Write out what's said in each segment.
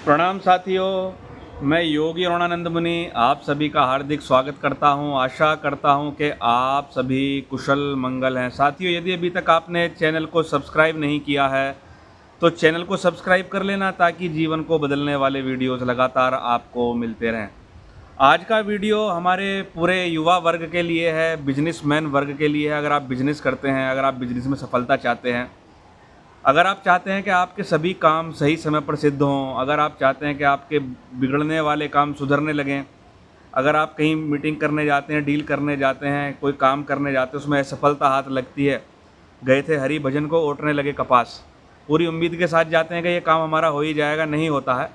प्रणाम साथियों, मैं योगी अरुणानंद मुनि आप सभी का हार्दिक स्वागत करता हूं। आशा करता हूं कि आप सभी कुशल मंगल हैं। साथियों, यदि अभी तक आपने चैनल को सब्सक्राइब नहीं किया है तो चैनल को सब्सक्राइब कर लेना ताकि जीवन को बदलने वाले वीडियोस लगातार आपको मिलते रहें। आज का वीडियो हमारे पूरे युवा वर्ग के लिए है, बिजनेसमैन वर्ग के लिए है। अगर आप बिजनेस करते हैं, अगर आप बिजनेस में सफलता चाहते हैं, अगर आप चाहते हैं कि आपके सभी काम सही समय पर सिद्ध हों, अगर आप चाहते हैं कि आपके बिगड़ने वाले काम सुधरने लगें, अगर आप कहीं मीटिंग करने जाते हैं, डील करने जाते हैं, कोई काम करने जाते हैं, उसमें असफलता हाथ लगती है, गए थे हरि भजन को ओटने लगे कपास, पूरी उम्मीद के साथ जाते हैं कि ये काम हमारा हो ही जाएगा, नहीं होता है,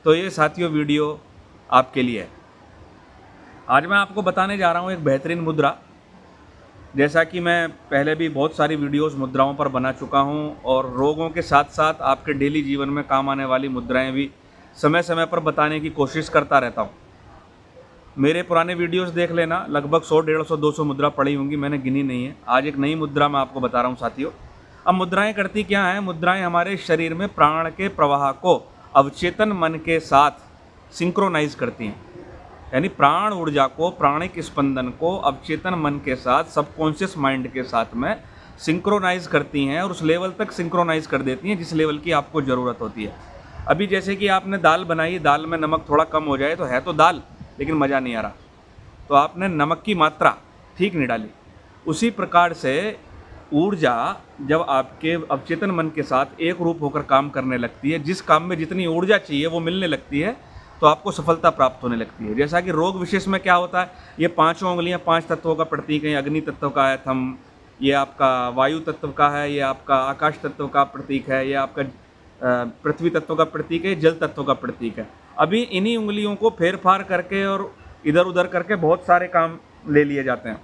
तो ये साथियों वीडियो आपके लिए है। आज मैं आपको बताने जा रहा हूँ एक बेहतरीन मुद्रा। जैसा कि मैं पहले भी बहुत सारी वीडियोस मुद्राओं पर बना चुका हूं और रोगों के साथ साथ आपके डेली जीवन में काम आने वाली मुद्राएं भी समय समय पर बताने की कोशिश करता रहता हूं। मेरे पुराने वीडियोस देख लेना, लगभग 100, 150, 200 मुद्रा पड़ी होंगी, मैंने गिनी नहीं है। आज एक नई मुद्रा मैं आपको बता रहा हूँ साथियों। अब मुद्राएं करती क्या हैं? मुद्राएं हमारे शरीर में प्राण के प्रवाह को अवचेतन मन के साथ सिंक्रोनाइज करती हैं, यानी प्राण ऊर्जा को, प्राणिक स्पंदन को अवचेतन मन के साथ, सबकॉन्शियस माइंड के साथ में सिंक्रोनाइज करती हैं और उस लेवल तक सिंक्रोनाइज कर देती हैं जिस लेवल की आपको ज़रूरत होती है। अभी जैसे कि आपने दाल बनाई, दाल में नमक थोड़ा कम हो जाए तो है तो दाल, लेकिन मज़ा नहीं आ रहा, तो आपने नमक की मात्रा ठीक नहीं डाली। उसी प्रकार से ऊर्जा जब आपके अवचेतन मन के साथ एक रूप होकर काम करने लगती है, जिस काम में जितनी ऊर्जा चाहिए वो मिलने लगती है, तो आपको सफलता प्राप्त होने लगती है। जैसा कि रोग विशेष में क्या होता है, ये पांचों उंगलियां 5 तत्वों का प्रतीक है। अग्नि तत्व का है थंब, ये आपका वायु तत्व का है, ये आपका आकाश तत्व का प्रतीक है, ये आपका पृथ्वी तत्व का प्रतीक है, जल तत्व का प्रतीक है। अभी इन्हीं उंगलियों को फेर फार करके और इधर उधर करके बहुत सारे काम ले लिए जाते हैं।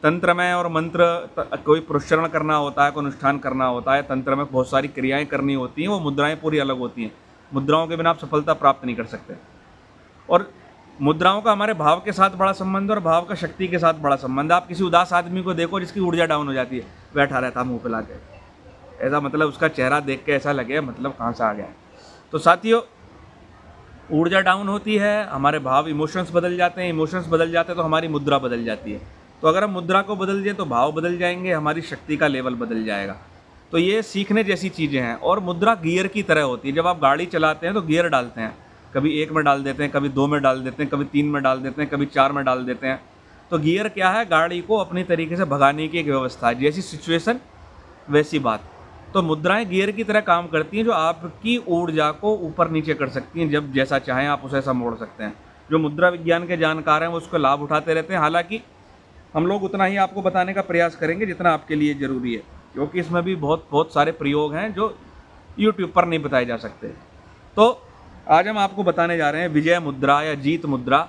तंत्र में और मंत्र, कोई प्रोच्चारण करना होता है, कोई अनुष्ठान करना होता है, तंत्र में बहुत सारी क्रियाएं करनी होती हैं, वो मुद्राएं पूरी अलग होती हैं। मुद्राओं के बिना आप सफलता प्राप्त नहीं कर सकते। और मुद्राओं का हमारे भाव के साथ बड़ा संबंध है और भाव का शक्ति के साथ बड़ा संबंध है। आप किसी उदास आदमी को देखो जिसकी ऊर्जा डाउन हो जाती है, बैठा रहता मुंह फैला के, ऐसा मतलब उसका चेहरा देख के ऐसा लगे मतलब कहाँ से आ गया। तो साथियों, ऊर्जा डाउन होती है, हमारे भाव, इमोशंस बदल जाते हैं, इमोशंस बदल जाते हैं तो हमारी मुद्रा बदल जाती है। तो अगर हम मुद्रा को बदल दें तो भाव बदल जाएंगे, हमारी शक्ति का लेवल बदल जाएगा। तो ये सीखने जैसी चीज़ें हैं। और मुद्रा गियर की तरह होती है। जब आप गाड़ी चलाते हैं तो गियर डालते हैं, कभी 1 में डाल देते हैं, कभी 2 में डाल देते हैं, कभी 3 में डाल देते हैं, कभी 4 में डाल देते हैं। तो गियर क्या है? गाड़ी को अपनी तरीके से भगाने की एक व्यवस्था है। जैसी सिचुएशन वैसी बात। तो मुद्राएं गियर की तरह काम करती हैं जो आपकी ऊर्जा को ऊपर नीचे कर सकती हैं। जब जैसा चाहें आप उसे ऐसा मोड़ सकते हैं। जो मुद्रा विज्ञान के जानकार हैं वो उसका लाभ उठाते रहते हैं। हालांकि हम लोग उतना ही आपको बताने का प्रयास करेंगे जितना आपके लिए ज़रूरी है, क्योंकि इसमें भी बहुत सारे प्रयोग हैं जो यूट्यूब पर नहीं बताए जा सकते। तो आज हम आपको बताने जा रहे हैं विजय मुद्रा या जीत मुद्रा,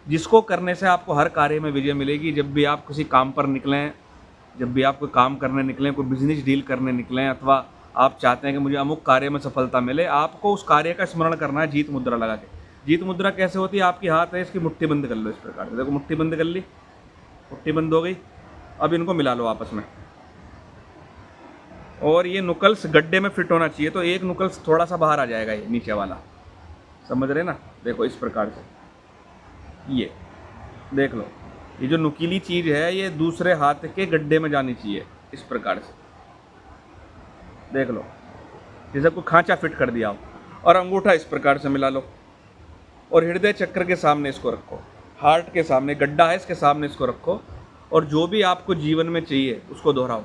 जिसको करने से आपको हर कार्य में विजय मिलेगी। जब भी आप किसी काम पर निकलें, जब भी आप कोई काम करने निकलें, कोई बिजनेस डील करने निकलें, अथवा आप चाहते हैं कि मुझे अमुक कार्य में सफलता मिले, आपको उस कार्य का स्मरण करना है जीत मुद्रा लगा के। जीत मुद्रा कैसे होती है? आपकी हाथ है, इसकी मुट्ठी बंद कर लो इस प्रकार से। देखो, मुट्ठी बंद कर ली, मुट्ठी बंद हो गई। अब इनको मिला लो आपस में, और ये नुकल्स गड्ढे में फिट होना चाहिए। तो एक नुकल्स थोड़ा सा बाहर आ जाएगा, ये नीचे वाला, समझ रहे ना? देखो इस प्रकार से, ये देख लो, ये जो नुकीली चीज़ है ये दूसरे हाथ के गड्ढे में जानी चाहिए। इस प्रकार से देख लो, जैसे कोई खांचा फिट कर दिया हो। और अंगूठा इस प्रकार से मिला लो और हृदय चक्र के सामने इसको रखो, हार्ट के सामने गड्ढा है इसके सामने इसको रखो, और जो भी आपको जीवन में चाहिए उसको दोहराओ।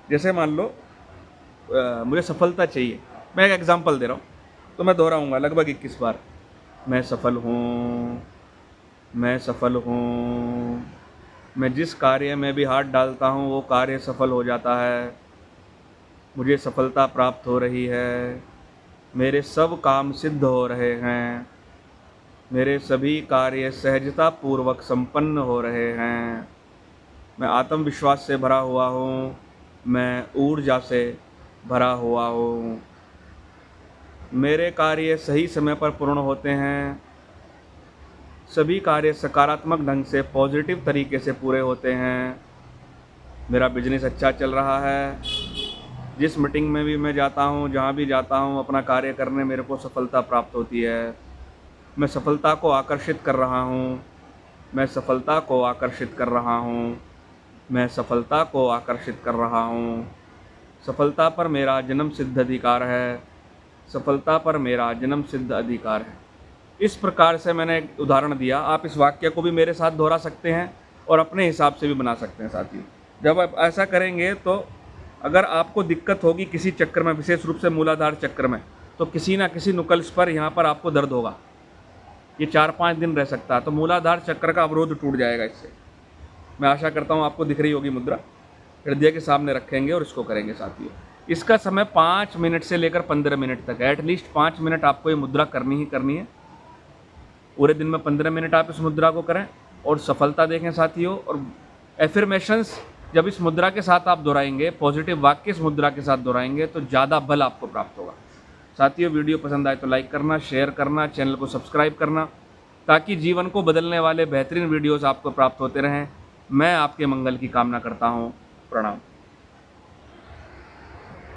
जैसे मान लो मुझे सफलता चाहिए, मैं एक एग्जांपल दे रहा हूँ, तो मैं दोहराऊंगा लगभग 21 बार। मैं सफल हूँ, मैं सफल हूँ, मैं जिस कार्य में भी हाथ डालता हूँ वो कार्य सफल हो जाता है, मुझे सफलता प्राप्त हो रही है, मेरे सब काम सिद्ध हो रहे हैं, मेरे सभी कार्य सहजता पूर्वक संपन्न हो रहे हैं, मैं आत्मविश्वास से भरा हुआ हूँ, मैं ऊर्जा से भरा हुआ हूँ, मेरे कार्य सही समय पर पूर्ण होते हैं, सभी कार्य सकारात्मक ढंग से, पॉजिटिव तरीके से पूरे होते हैं, मेरा बिजनेस अच्छा चल रहा है, जिस मीटिंग में भी मैं जाता हूँ, जहाँ भी जाता हूँ अपना कार्य करने, मेरे को सफलता प्राप्त होती है। मैं सफलता को आकर्षित कर रहा हूँ, मैं सफलता को आकर्षित कर रहा हूँ, मैं सफलता को आकर्षित कर रहा हूँ। सफलता पर मेरा जन्म सिद्ध अधिकार है, सफलता पर मेरा जन्म सिद्ध अधिकार है। इस प्रकार से मैंने एक उदाहरण दिया। आप इस वाक्य को भी मेरे साथ दोहरा सकते हैं और अपने हिसाब से भी बना सकते हैं साथियों। जब आप ऐसा करेंगे तो अगर आपको दिक्कत होगी किसी चक्र में, विशेष रूप से मूलाधार चक्र में, तो किसी ना किसी नुकल्स पर यहाँ पर आपको दर्द होगा। ये 4-5 दिन रह सकता है, तो मूलाधार चक्र का अवरोध टूट जाएगा इससे। मैं आशा करता हूँ आपको दिख रही होगी मुद्रा। हृदय के सामने रखेंगे और इसको करेंगे साथियों। इसका समय 5 मिनट से लेकर 15 मिनट तक है। एटलीस्ट 5 मिनट आपको ये मुद्रा करनी ही करनी है। पूरे दिन में 15 मिनट आप इस मुद्रा को करें और सफलता देखें साथियों। और एफर्मेशंस जब इस मुद्रा के साथ आप दोहराएंगे, पॉजिटिव वाक्य इस मुद्रा के साथ दोहराएंगे, तो ज़्यादा बल आपको प्राप्त होगा। साथियों, वीडियो पसंद आए तो लाइक करना, शेयर करना, चैनल को सब्सक्राइब करना, ताकि जीवन को बदलने वाले बेहतरीन वीडियोस आपको प्राप्त होते रहें। मैं आपके मंगल की कामना करता हूँ। प्रणाम।